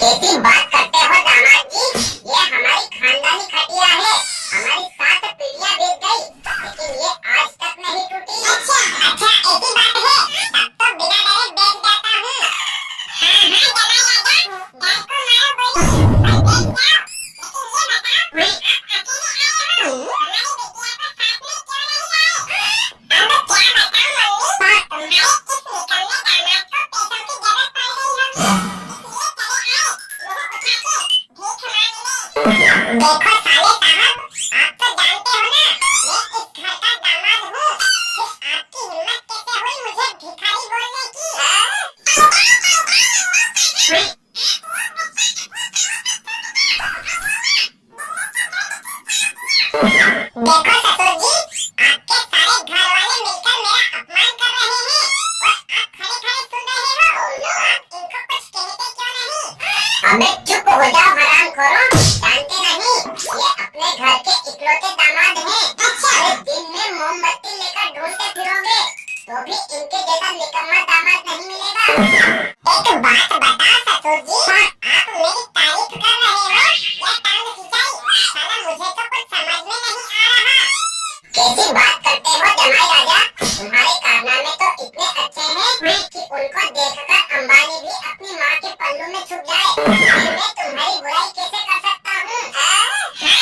कैसी बात करते हो दामाद जी, ये हमारी खानदानी खटिया है। हमारी 7 पीढ़ियां बीत गई लेकिन ये आज तक नहीं टूटी। अच्छा ऐसी बात है, तब तो बिना डरे बैठ जाता हूँ। हाँ जमाई राजा, डर को मारो बोली, बैठ जाओ। लेकिन ये बताओ, मैं अकेले आया हूँ, हमारी बिटिया को साथ में क्यों नहीं आए? अब क्या बताऊं मम्मी, तुम्हारे इस निकलने दामाद को पैसों की जरूरत पड़ गई होगी। देखो साले साहब, आप तो जानते हो ना, मैं इस घर का दामाद हूँ। फिर आपकी हिम्मत कैसे हुई मुझे भिखारी बोलने की? देखो ससुर जी, आपके सारे घर वाले मिलकर मेरा अपमान कर रहे हैं और आप खड़े खड़े सुन रहे हो। आप इनको कुछ कहते क्यों नहीं? अबे चुप हो जाओ हरामखोरों, जानते नहीं ये अपने घर के इकलौते दामाद हैं। अच्छा दिन में मोमबत्ती लेकर ढूंढते फिरोगे तो भी इनके जैसा निकम्मा दामाद नहीं मिलेगा। एक बात बता ससुर जी, आप मेरी तारीफ कर रहे हो या टांग खिंचाई? साला मुझे तो कुछ समझ में नहीं आ रहा। कैसी बात करते हो जमाई राजा, तुम्हारे कारनामे तो इतने अच्छे हैं कि उनको देखकर अंबानी भी अपनी माँ के पल्लू में छुप जाए। मैं तुम्हारी बुराई कैसे कर सकता हूँ? हाँ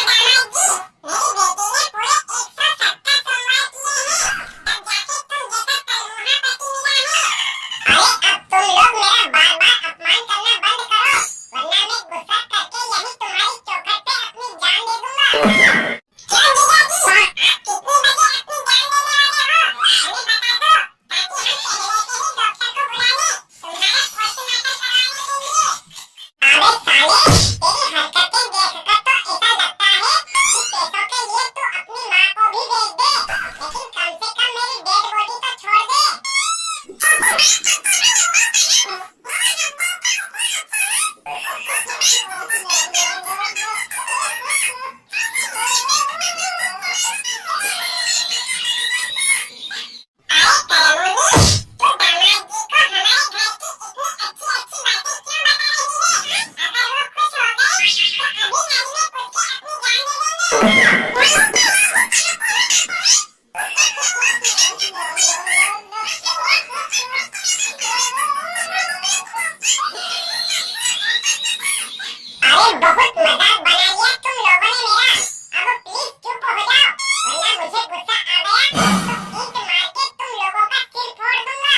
दामाद जी, मेरी बेटी ने पूरे 170 सोमवार किए हैं, तब जाके तुम जैसा कलमुहा पति मिला है। अरे अब तुम लोग मेरा बार बार अपमान करना बंद करो, वरना मैं गुस्सा करके यही तुम्हारी चौखट पे अपनी जान दे दूंगा। क्यों जीजा जी, आप कितने बजे अपनी जान देने वाले हो? हमें बता दो ताकि हम पहले से ही डॉक्टर को बुला लें तुम्हारा पोस्टमार्टम कराने के लिए। अबे साले, तेरी हरकतें देखकर तो ऐसा लगता है कि पैसों के लिए तू अपनी माँ को भी बेच दे, लेकिन कम से कम मेरी डेड बॉडी तो छोड़ दे। अरे बहुत मजाक बना लिया तुम लोगों ने मेरा। अब प्लीज चुप हो जाओ, वरना मुझे गुस्सा आ गया तो ईंट मार के तुम लोगों का सिर फोड़ दूंगा।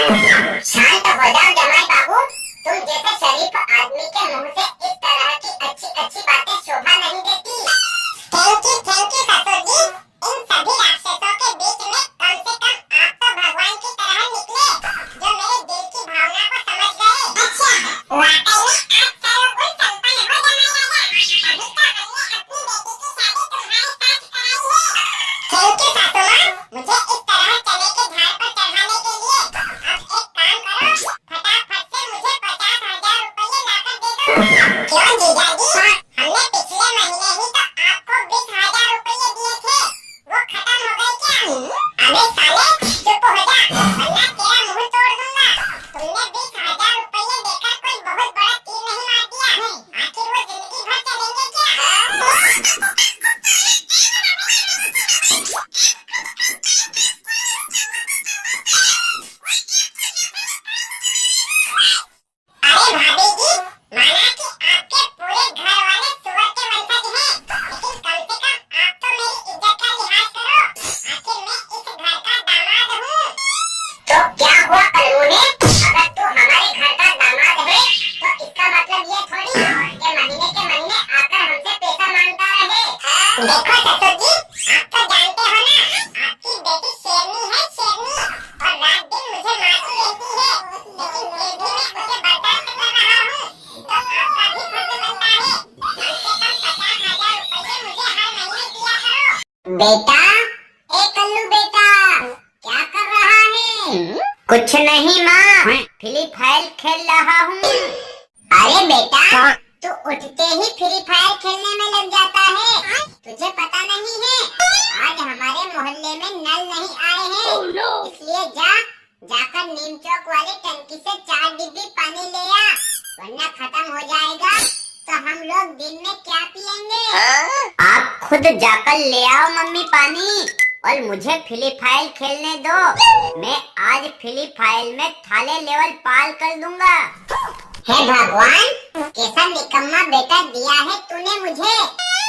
शांत हो जाओ जमाई बाबू, तुम जैसे शरीफ आदमी के मुंह से इस तरह की अच्छी अच्छी बातें शोभा नहीं देती। थैंक यू ससुर जी, इन सभी राक्षसों के बीच में कम से कम आप तो भगवान की तरह निकले, जो मेरे दिल की भावना को समझ गए। अच्छा वाकई में आप सर्वगुण संपन्न हो जमाई राजा, अभी तो हमने अपनी बेटी की शादी तुम्हारे साथ कराई है। थैंक यू सासू माँ, मुझे इस तरह चने के झाड़ पर चढ़ाने के लिए। अब एक काम करो, फटाफट से मुझे 50,000 रुपये लाकर दे दो। क्यों जीजा जी, हमने पिछले महीने ही तो आपको 20,000 रुपये दिए थे, वो खत्म हो गए क्या? अबे साले चुप हो जा, वरना तेरा मुंह तोड़ दूंगा। तुमने 20,000 रुपये देकर कोई बहुत बड़ा तीर नहीं मार दिया, आखिर वो जिंदगी भर चलेंगे क्या? अरे भाभी जी, माना कि आपके पूरे घर वाले सुअर के वंशज हैं, लेकिन कम से कम आप तो मेरी इज्जत का लिहाज करो। आखिर मैं इस घर का दामाद हूँ। तो क्या हुआ कलमुने, अगर तू हमारे घर का दामाद है तो इसका मतलब ये थोड़ी कि महीने के महीने आकर हमसे पैसा मांगता रहे। देखो ससुर जी, आप तो जानते हो ना, आपकी बेटी शेरनी है, शेरनी, और रात दिन मुझे मारती रहती है, लेकिन फिर भी मैं उसे बर्दाश्त कर रहा हूँ। तो आपका भी फर्ज बनता है, कम से कम 50,000 रुपये मुझे हर महीने दिया करो। बेटा, ए कल्लू बेटा, क्या कर रहा है? कुछ नहीं माँ, फ्री फायर खेल रहा हूँ। अरे बेटा, तू उठते ही फ्री फायर खेलने में लग जाता है। तुझे पता नहीं है आज हमारे मोहल्ले में नल नहीं आए हैं। इसलिए जाकर नीम चौक वाली टंकी से 4 डिब्बी पानी ले आ, वरना खत्म हो जाएगा तो हम लोग दिन में क्या पियेंगे। आप खुद जाकर ले आओ मम्मी पानी और मुझे फ्री फायर खेलने दो। मैं आज फ्री फायर में थाले लेवल पार कर दूंगा। हे भगवान, कैसा निकम्मा बेटा दिया है तूने मुझे,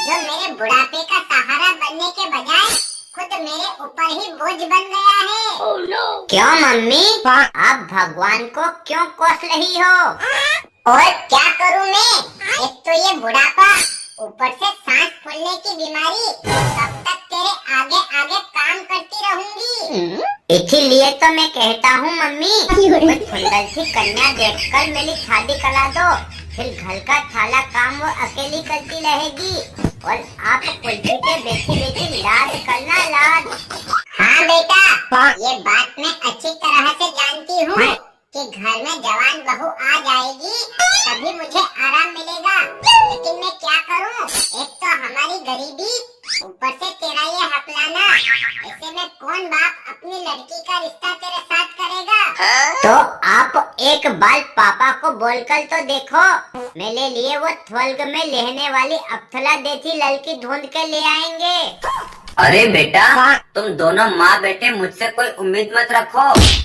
जो मेरे बुढ़ापे का सहारा बनने के बजाय खुद मेरे ऊपर ही बोझ बन गया है। क्यों मम्मी, आप भगवान को क्यों कोस रही हो? और क्या करूं मैं, एक तो ये बुढ़ापा, ऊपर से सांस फूलने की बीमारी, कब तक तेरे आगे आगे काम करती रहूंगी। इसीलिए तो मैं कहता हूँ मम्मी, कोई सुंदर सी कन्या देखकर मेरी शादी करा दो, फिर घर का सारा काम वो अकेली करती रहेगी और आप कुर्सी पे बैठी बैठी लाड करना लाड। हाँ बेटा, ये बात मैं अच्छी तरह से जानती हूँ कि घर में जवान बहू आ जाएगी तभी मुझे आराम मिलेगा, लेकिन मैं क्या करूँ, एक तो हमारी गरीबी, ऊपर से तेरा ये हकलाना, ऐसे में कौन बाप अपनी लड़की का रिश्ता तेरे साथ करेगा। तो आप एक बार पापा को बोलकर तो देखो, मेरे लिए वो स्वर्ग में रहने वाली अप्सरा जैसी लड़की ढूंढ के ले आएंगे। अरे बेटा, तुम दोनों माँ बेटे मुझसे कोई उम्मीद मत रखो,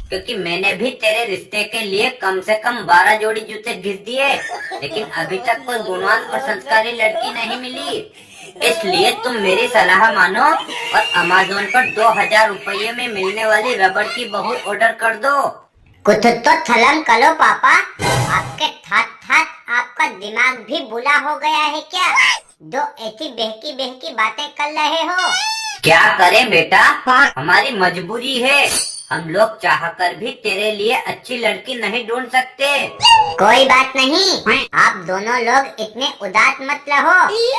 क्योंकि मैंने भी तेरे रिश्ते के लिए कम से कम 12 जोड़ी जूते घिस दिए, लेकिन अभी तक कोई गुणवान और संस्कारी लड़की नहीं मिली। इसलिए तुम मेरी सलाह मानो और अमेज़न पर 2000 रुपये में मिलने वाली रबड़ की बहू ऑर्डर कर दो। कुछ तो छलम करो पापा, आपके ठाट आपका दिमाग भी बुला हो गया है क्या, जो ऐसी बहकी बहकी बातें कर रहे हो। क्या करें बेटा, हमारी मजबूरी है, हम लोग चाहकर भी तेरे लिए अच्छी लड़की नहीं ढूंढ सकते। कोई बात नहीं, आप दोनों लोग इतने उदास मत रहो,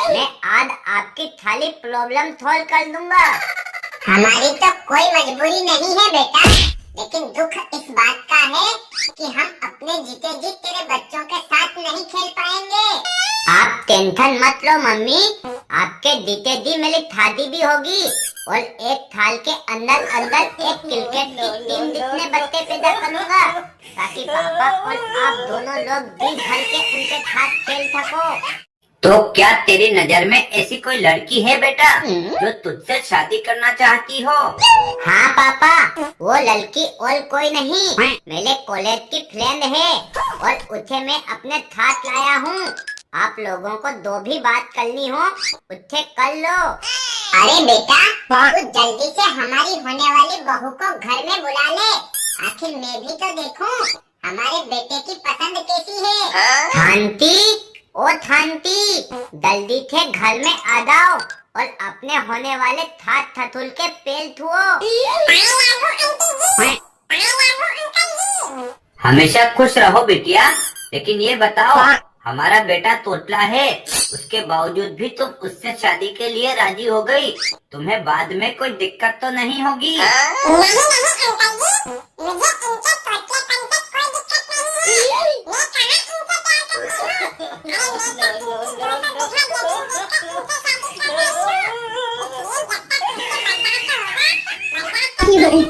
मैं आज आपकी सारी प्रॉब्लम सॉल्व कर दूंगा। हमारी तो कोई मजबूरी नहीं है बेटा, लेकिन दुख इस बात का है कि हम अपने जीते जी तेरे बच्चों के साथ नहीं खेल पाएंगे। आप टेंशन मत लो मम्मी, आपके जीते जी मेरी शादी भी होगी और एक साल के अंदर अंदर एक क्रिकेट की टीम जितने बच्चे पैदा करूँगा, ताकि पापा और आप दोनों लोग जी भर के उनके साथ खेल सको। तो क्या तेरी नजर में ऐसी कोई लड़की है बेटा जो तुझसे शादी करना चाहती हो? हाँ पापा, वो लड़की और कोई नहीं, मेरे कॉलेज की फ्रेंड है और उसे मैं अपने साथ लाया हूँ। आप लोगों को जो भी बात करनी हो उससे कर लो। अरे बेटा, तू जल्दी से हमारी होने वाली बहू को घर में बुला ले, आखिर मैं भी तो देखूं हमारे बेटे की पसंद कैसी है। शांति, ओ शांति, जल्दी से घर में आ जाओ और अपने होने वाले ठाट ठठुल के पैर छुओ। हमेशा खुश रहो बिटिया, लेकिन ये बताओ, हमारा बेटा तोतला है, उसके बावजूद भी तुम उससे शादी के लिए राजी हो गई, तुम्हें बाद में कोई दिक्कत तो नहीं होगी? नहीं